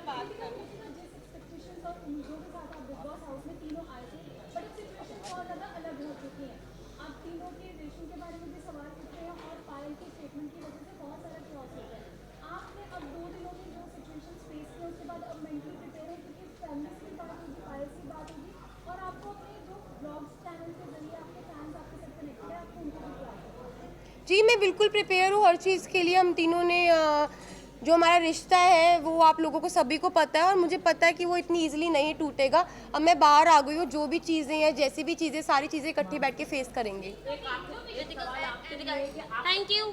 जी मैं बिल्कुल प्रिपेयर हूँ हर चीज़ के लिए। हम तीनों ने जो हमारा रिश्ता है वो आप लोगों को सभी को पता है, और मुझे पता है कि वो इतनी इजीली नहीं टूटेगा। अब मैं बाहर आ गई हूँ, जो भी चीज़ें हैं, जैसी भी चीज़ें, सारी चीज़ें इकट्ठी बैठ के फेस करेंगे। Thank you.